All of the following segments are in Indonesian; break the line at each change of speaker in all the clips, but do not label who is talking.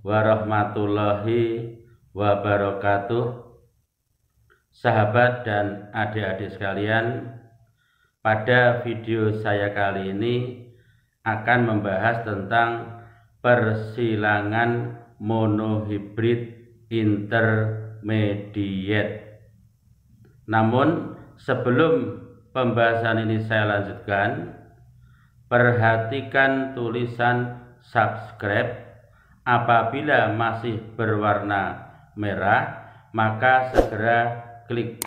warahmatullahi wabarakatuh. Sahabat dan adik-adik sekalian, pada video saya kali ini akan membahas tentang persilangan monohibrid intermediate. Namun sebelum pembahasan ini saya lanjutkan, perhatikan tulisan subscribe. Apabila masih berwarna merah, maka segera klik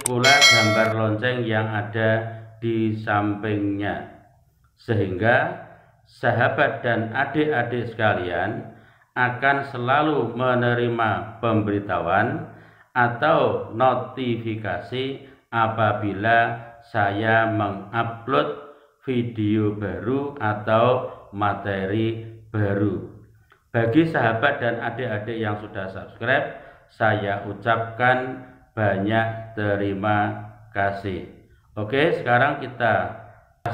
pula gambar lonceng yang ada di sampingnya, sehingga sahabat dan adik-adik sekalian akan selalu menerima pemberitahuan atau notifikasi apabila saya mengupload video baru atau materi baru. Bagi sahabat dan adik-adik yang sudah subscribe, saya ucapkan banyak terima kasih. Oke, sekarang kita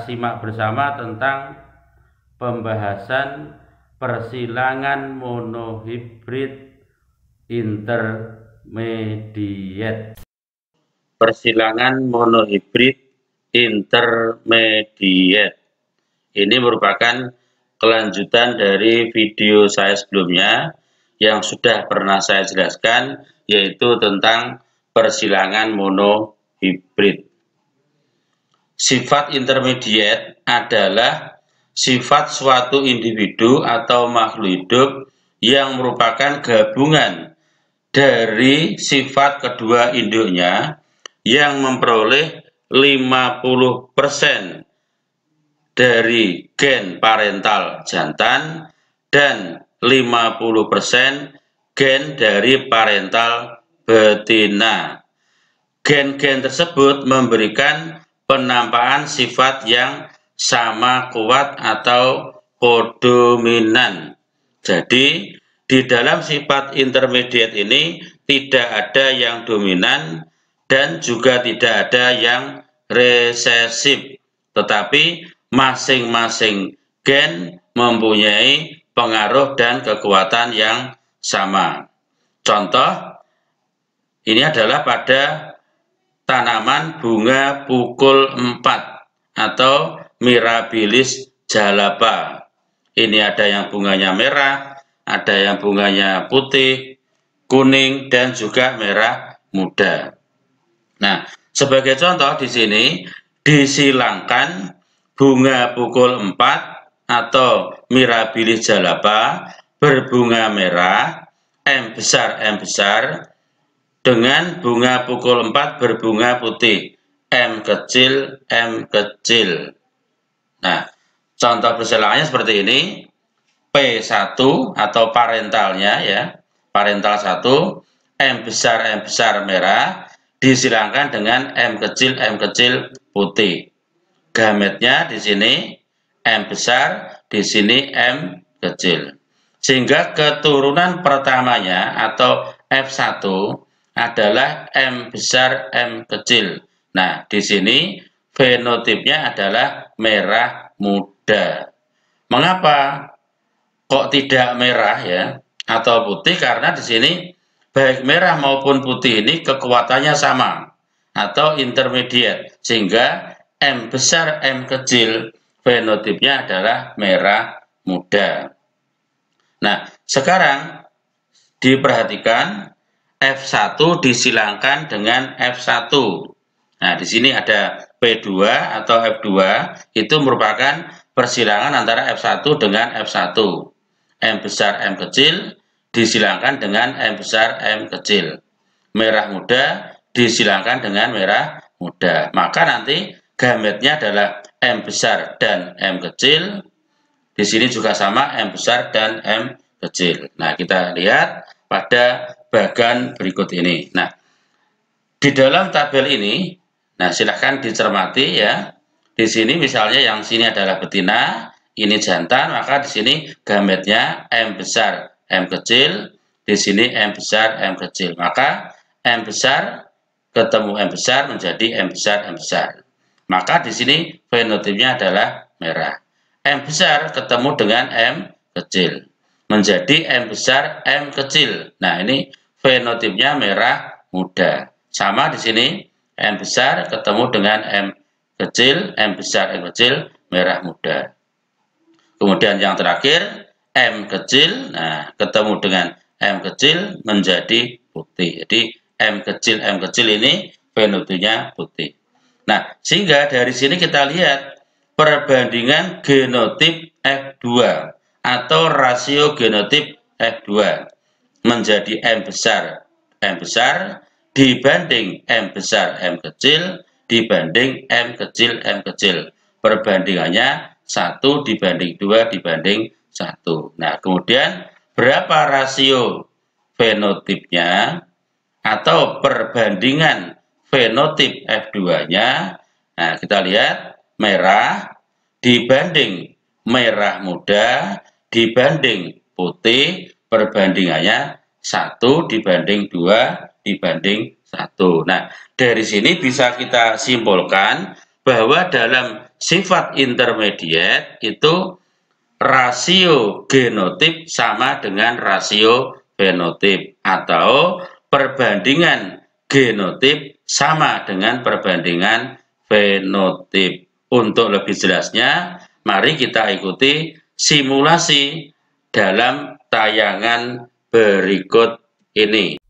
simak bersama tentang pembahasan persilangan monohibrid intermediate. Persilangan monohibrid intermediate ini merupakan kelanjutan dari video saya sebelumnya yang sudah pernah saya jelaskan, yaitu tentang persilangan monohibrid. Sifat intermediate adalah sifat suatu individu atau makhluk hidup yang merupakan gabungan dari sifat kedua induknya yang memperoleh 50% dari gen parental jantan dan 50% gen dari parental betina. Gen-gen tersebut memberikan penampakan sifat yang sama kuat atau kodominan. Jadi, di dalam sifat intermediate ini tidak ada yang dominan dan juga tidak ada yang resesif, tetapi masing-masing gen mempunyai pengaruh dan kekuatan yang sama. Contoh, ini adalah pada tanaman bunga pukul 4 atau Mirabilis jalapa. Ini ada yang bunganya merah, ada yang bunganya putih, kuning, dan juga merah muda. Nah, sebagai contoh di sini disilangkan bunga pukul 4 atau Mirabilis jalapa berbunga merah M besar dengan bunga pukul 4 berbunga putih M kecil. Nah, contoh persilangannya seperti ini. P1 atau parentalnya ya, parental 1 M besar merah disilangkan dengan M kecil putih. Gametnya di sini M besar, di sini M kecil. Sehingga keturunan pertamanya atau F1 adalah M besar M kecil. Nah, di sini fenotipnya adalah merah muda. Mengapa kok tidak merah ya atau putih? Karena di sini baik merah maupun putih ini kekuatannya sama atau intermediate, sehingga M besar M kecil fenotipnya adalah merah muda. Nah, sekarang diperhatikan F1 disilangkan dengan F1. Nah, di sini ada P2 atau F2, itu merupakan persilangan antara F1 dengan F1. M besar M kecil disilangkan dengan M besar M kecil. Merah muda disilangkan dengan merah muda. Maka nanti gametnya adalah M besar dan M kecil. Di sini juga sama M besar dan M kecil. Nah, kita lihat pada bagan berikut ini. Nah, di dalam tabel ini, nah silahkan dicermati ya. Di sini misalnya yang sini adalah betina, ini jantan, maka di sini gametnya M besar M kecil, di sini M besar M kecil. Maka M besar ketemu M besar menjadi M besar M besar. Maka di sini fenotipnya adalah merah. M besar ketemu dengan M kecil. menjadi M besar, M kecil. Nah, ini fenotipnya merah muda. Sama di sini, M besar ketemu dengan M kecil, M besar, M kecil, merah muda. Kemudian yang terakhir, M kecil, nah ketemu dengan M kecil menjadi putih. Jadi M kecil ini fenotipnya putih. Nah, sehingga dari sini kita lihat perbandingan genotip F2 atau rasio genotip F2 menjadi M besar dibanding M besar, M kecil dibanding M kecil. Perbandingannya 1 dibanding 2 dibanding 1. Nah, kemudian berapa rasio fenotipnya atau perbandingan fenotip F2-nya? Nah, kita lihat merah dibanding merah muda dibanding putih, perbandingannya 1 dibanding 2 dibanding 1. Nah, dari sini bisa kita simpulkan bahwa dalam sifat intermediate itu rasio genotip sama dengan rasio fenotip atau perbandingan genotip sama dengan perbandingan fenotip. Untuk lebih jelasnya, mari kita ikuti simulasi dalam tayangan berikut ini.